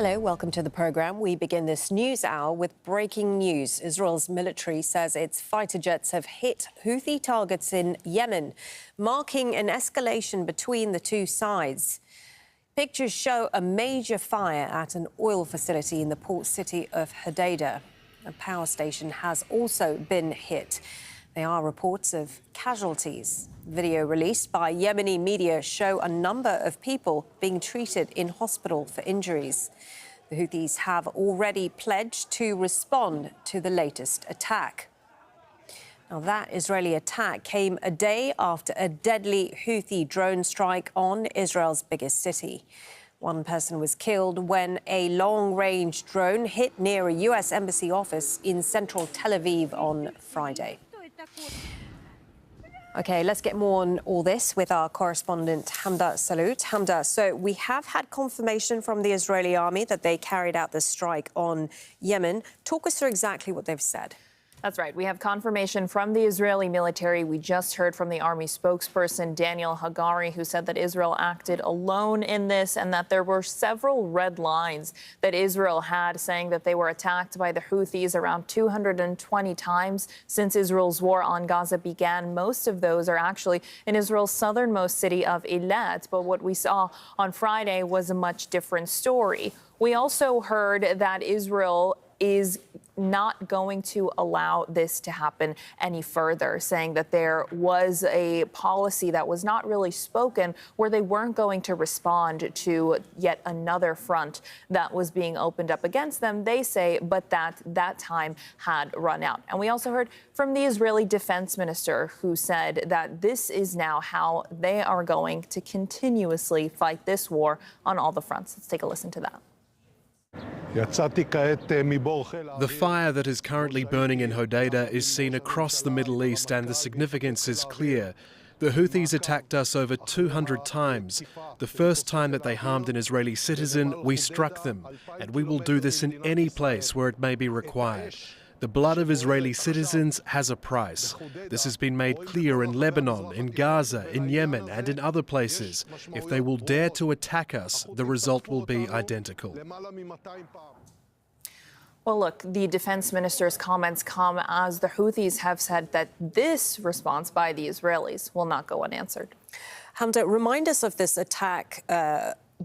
Hello, welcome to the program. We begin this news hour with breaking news. Israel's military says its fighter jets have hit Houthi targets in Yemen, marking an escalation between the two sides. Pictures show a major fire at an oil facility in the port city of Hodeidah. A power station has also been hit. There are reports of casualties. Video released by Yemeni media show a number of people being treated in hospital for injuries. The Houthis have already pledged to respond to the latest attack. Now, that Israeli attack came a day after a deadly Houthi drone strike on Israel's biggest city. One person was killed when a long-range drone hit near a U.S. embassy office in central Tel Aviv on Friday. OK, let's get more on all this with our correspondent Hamda Salut. Hamda, so we have had confirmation from the Israeli army that they carried out the strike on Yemen. Talk us through exactly what they've said. That's right. We have confirmation from the Israeli military. We just heard from the army spokesperson, Daniel Hagari, who said that Israel acted alone in this and that there were several red lines that Israel had, saying that they were attacked by the Houthis around 220 times since Israel's war on Gaza began. Most of those are actually in Israel's southernmost city of Eilat. But what we saw on Friday was a much different story. We also heard that Israel is not going to allow this to happen any further, saying that there was a policy that was not really spoken where they weren't going to respond to yet another front that was being opened up against them, they say, but that time had run out. And we also heard from the Israeli defense minister, who said that this is now how they are going to continuously fight this war on all the fronts. Let's take a listen to that. The fire that is currently burning in Hodeidah is seen across the Middle East, and the significance is clear. The Houthis attacked us over 200 times. The first time that they harmed an Israeli citizen, we struck them, and we will do this in any place where it may be required. The blood of Israeli citizens has a price. This has been made clear in Lebanon, in Gaza, in Yemen, and in other places. If they will dare to attack us, the result will be identical. Well, look, the defense minister's comments come as the Houthis have said that this response by the Israelis will not go unanswered. Hamda, remind us of this attack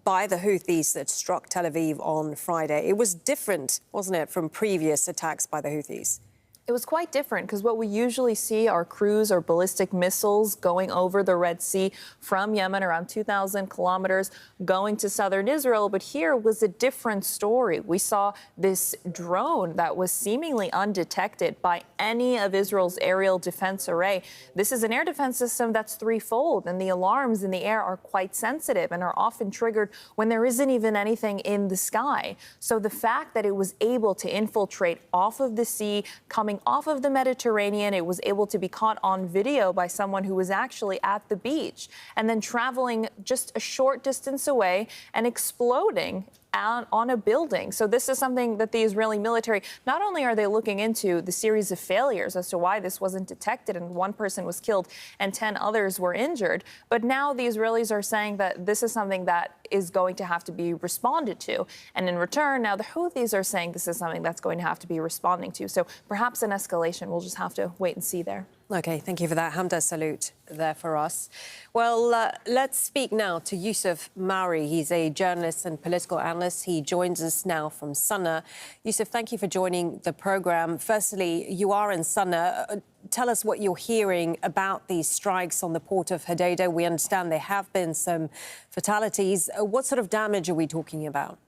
by the Houthis that struck Tel Aviv on Friday. It was different, wasn't it, from previous attacks by the Houthis? It was quite different, because what we usually see are cruise or ballistic missiles going over the Red Sea from Yemen, around 2,000 kilometers, going to southern Israel. But here was a different story. We saw this drone that was seemingly undetected by any of Israel's aerial defense array. This is an air defense system that's threefold, and the alarms in the air are quite sensitive and are often triggered when there isn't even anything in the sky. So the fact that it was able to infiltrate off of the sea, coming off of the Mediterranean, it was able to be caught on video by someone who was actually at the beach, and then traveling just a short distance away and exploding on a building. So this is something that the Israeli military, not only are they looking into the series of failures as to why this wasn't detected and one person was killed and 10 others were injured, but now the Israelis are saying that this is something that is going to have to be responded to. And in return, now the Houthis are saying this is something that's going to have to be responding to. So perhaps an escalation. We'll just have to wait and see there. OK, thank you for that. Hamda Salut there for us. Well, let's speak now to Yusuf Mauri. He's a journalist and political analyst. He joins us now from Sana. Yusuf, thank you for joining the programme. Firstly, you are in Sana. Tell us what you're hearing about these strikes on the port of Hodeidah. We understand there have been some fatalities. What sort of damage are we talking about?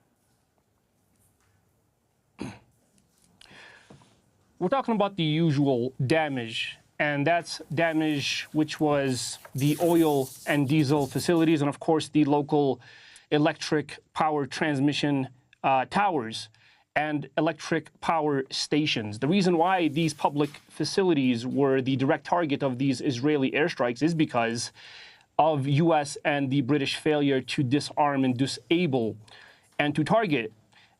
We're talking about the usual damage. And that's damage which was the oil and diesel facilities and, of course, the local electric power transmission towers and electric power stations. The reason why these public facilities were the direct target of these Israeli airstrikes is because of U.S. and the British failure to disarm and disable and to target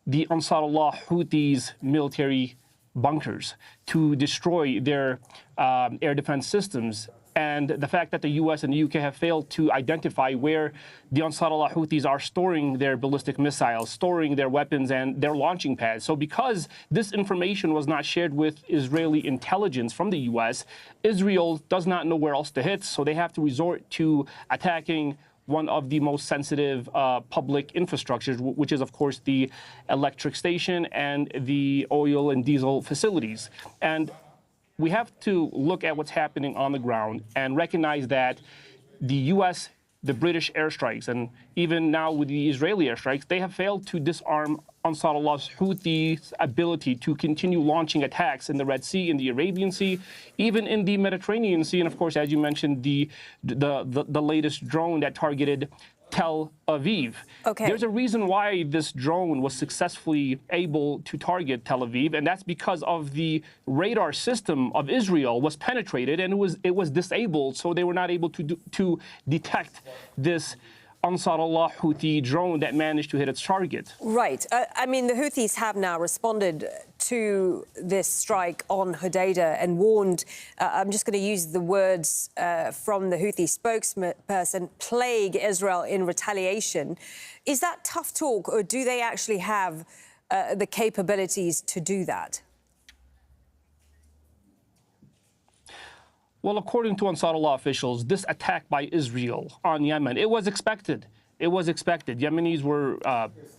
the Ansarullah Houthis military bunkers, to destroy their air defense systems And the fact that the U.S. and the U.K. have failed to identify where the Ansar Allah Houthis are storing their ballistic missiles, storing their weapons and their launching pads. So because this information was not shared with Israeli intelligence from the U.S., Israel does not know where else to hit, so they have to resort to attacking one of the most sensitive public infrastructures, which is, of course, the electric station and the oil and diesel facilities. And we have to look at what's happening on the ground and recognize that the U.S., the British airstrikes, and even now with the Israeli airstrikes, they have failed to disarm Ansar Allah's Houthis' ability to continue launching attacks in the Red Sea, in the Arabian Sea, even in the Mediterranean Sea, and of course, as you mentioned, the latest drone that targeted Tel Aviv. Okay. There's a reason why this drone was successfully able to target Tel Aviv, and that's because of the radar system of Israel was penetrated and it was disabled, so they were not able to detect this Ansar Allah Houthi drone that managed to hit its target. Right. I mean, the Houthis have now responded to this strike on Hodeidah and warned, I'm just going to use the words from the Houthi spokesperson, plague Israel in retaliation. Is that tough talk, or do they actually have the capabilities to do that? Well, according to Ansar Allah officials, this attack by Israel on Yemen, it was expected. It was expected. Yemenis were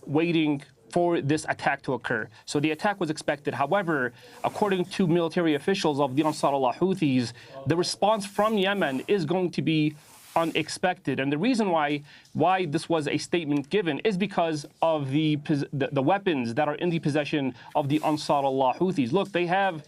waiting for this attack to occur. So the attack was expected. However, according to military officials of the Ansar Allah Houthis, the response from Yemen is going to be unexpected. And the reason why this was a statement given is because of the weapons that are in the possession of the Ansar Allah Houthis. Look, they have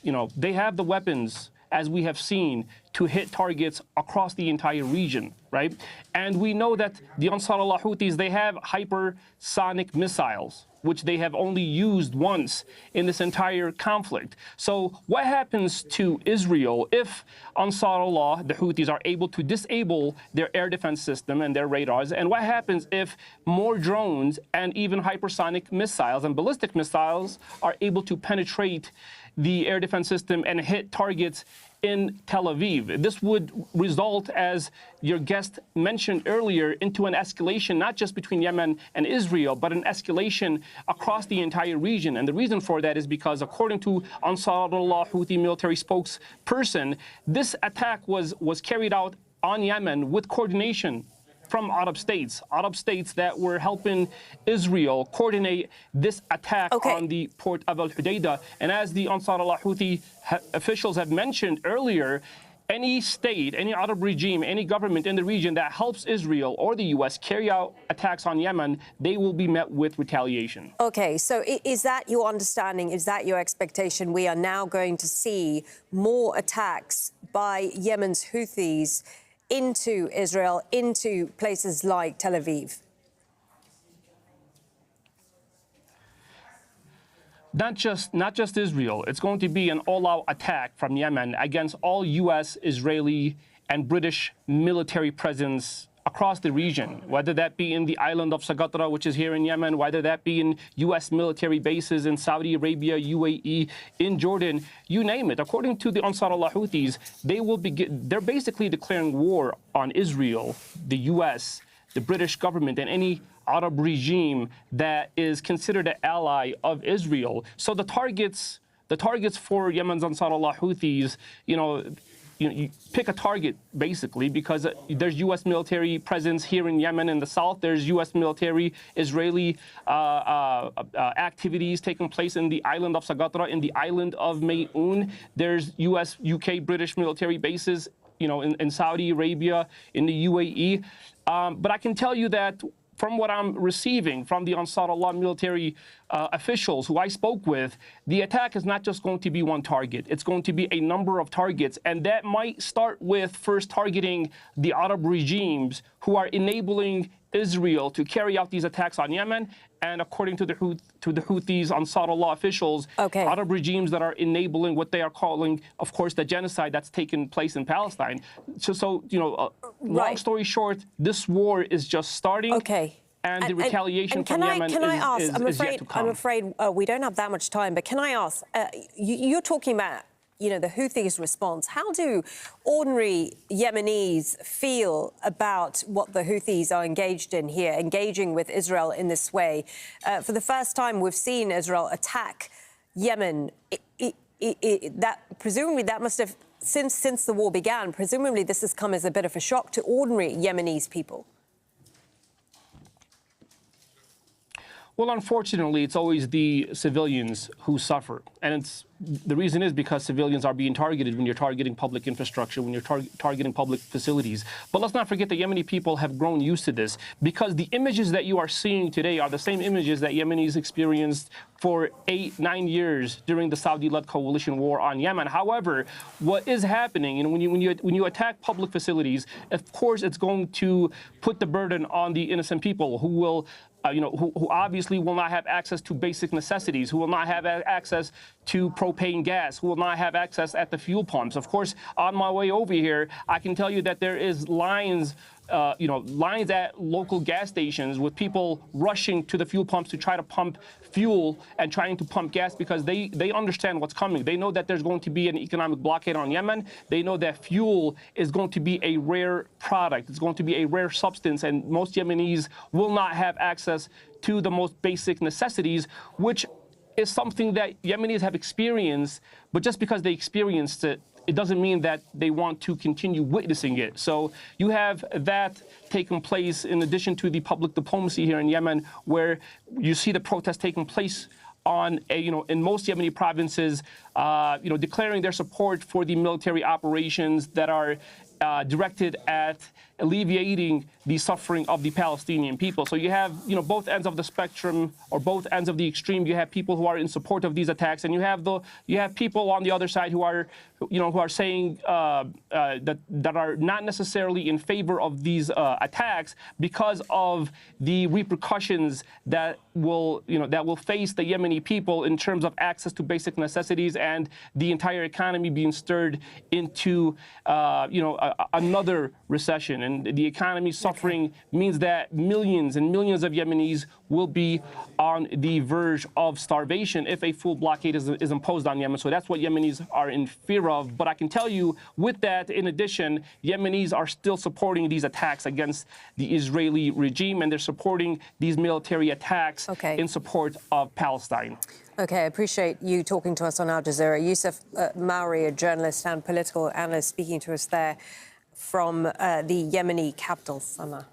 the weapons, as we have seen, to hit targets across the entire region, right? And we know that the Ansar Allah Houthis, they have hypersonic missiles, which they have only used once in this entire conflict. So what happens to Israel if Ansar Allah, the Houthis, are able to disable their air defense system and their radars? And what happens if more drones and even hypersonic missiles and ballistic missiles are able to penetrate the air defense system and hit targets in Tel Aviv? This would result, as your guest mentioned earlier, into an escalation not just between Yemen and Israel, but an escalation across the entire region. And the reason for that is because, according to Ansar Allah Houthi military spokesperson, this attack was carried out on Yemen with coordination from Arab states that were helping Israel coordinate this attack on the port of Al Hodeidah. And as the Ansar Allah Houthi officials have mentioned earlier, any state, any Arab regime, any government in the region that helps Israel or the U.S. carry out attacks on Yemen, they will be met with retaliation. Okay, so is that your understanding? Is that your expectation? We are now going to see more attacks by Yemen's Houthis into Israel, into places like Tel Aviv? Not just Israel. It's going to be an all-out attack from Yemen against all U.S., Israeli, and British military presence across the region, whether that be in the island of Sagatra, which is here in Yemen, whether that be in U.S. military bases in Saudi Arabia, UAE, in Jordan, you name it. According to the Ansar Allah Houthis, they're basically declaring war on Israel, the U.S., the British government, and any Arab regime that is considered an ally of Israel. So the targets for Yemen's Ansar Allah Houthis, you pick a target, basically, because there's U.S. military presence here in Yemen in the south. There's U.S. military, Israeli activities taking place in the island of Sagatra, in the island of Mayun. There's U.S., U.K., British military bases, in Saudi Arabia, in the UAE. But I can tell you that from what I'm receiving from the Ansar Allah military officials who I spoke with, the attack is not just going to be one target. It's going to be a number of targets. And that might start with first targeting the Arab regimes who are enabling Israel to carry out these attacks on Yemen. And according to the Houthis, Ansar Allah officials, Arab regimes that are enabling what they are calling, of course, the genocide that's taken place in Palestine. Long story short, this war is just starting. And the retaliation from Yemen is yet to come. I'm afraid we don't have that much time, but can I ask, you're talking about the Houthis' response. How do ordinary Yemenis feel about what the Houthis are engaged in here, engaging with Israel in this way? For the first time, we've seen Israel attack Yemen. Presumably that must have, since the war began, presumably this has come as a bit of a shock to ordinary Yemenis people. Well, unfortunately, it's always the civilians who suffer. And the reason is because civilians are being targeted when you're targeting public infrastructure, when you're targeting public facilities. But let's not forget the Yemeni people have grown used to this, because the images that you are seeing today are the same images that Yemenis experienced for 8-9 years during the Saudi-led coalition war on Yemen. However, what is happening, when you attack public facilities, of course, it's going to put the burden on the innocent people who will who obviously will not have access to basic necessities, who will not have access to propane gas, who will not have access at the fuel pumps. Of course, on my way over here, I can tell you that there is lines at local gas stations with people rushing to the fuel pumps to try to pump fuel and trying to pump gas, because they understand what's coming. They know that there's going to be an economic blockade on Yemen. They know that fuel is going to be a rare product. It's going to be a rare substance, and most Yemenis will not have access to the most basic necessities, which is something that Yemenis have experienced. But just because they experienced it, it doesn't mean that they want to continue witnessing it. So you have that taking place in addition to the public diplomacy here in Yemen, where you see the protests taking place on in most Yemeni provinces, declaring their support for the military operations that are directed at alleviating the suffering of the Palestinian people. So you have, both ends of the spectrum, or both ends of the extreme. You have people who are in support of these attacks, and you have people on the other side who are saying that are not necessarily in favor of these attacks because of the repercussions that will face the Yemeni people in terms of access to basic necessities and the entire economy being stirred into another recession. And the economy suffering means that millions and millions of Yemenis will be on the verge of starvation if a full blockade is imposed on Yemen. So that's what Yemenis are in fear of. But I can tell you, with that, in addition, Yemenis are still supporting these attacks against the Israeli regime, and they're supporting these military attacks in support of Palestine. Okay, I appreciate you talking to us on Al Jazeera. Youssef Mauri, a journalist and political analyst, speaking to us there from the Yemeni capital, Sana'a.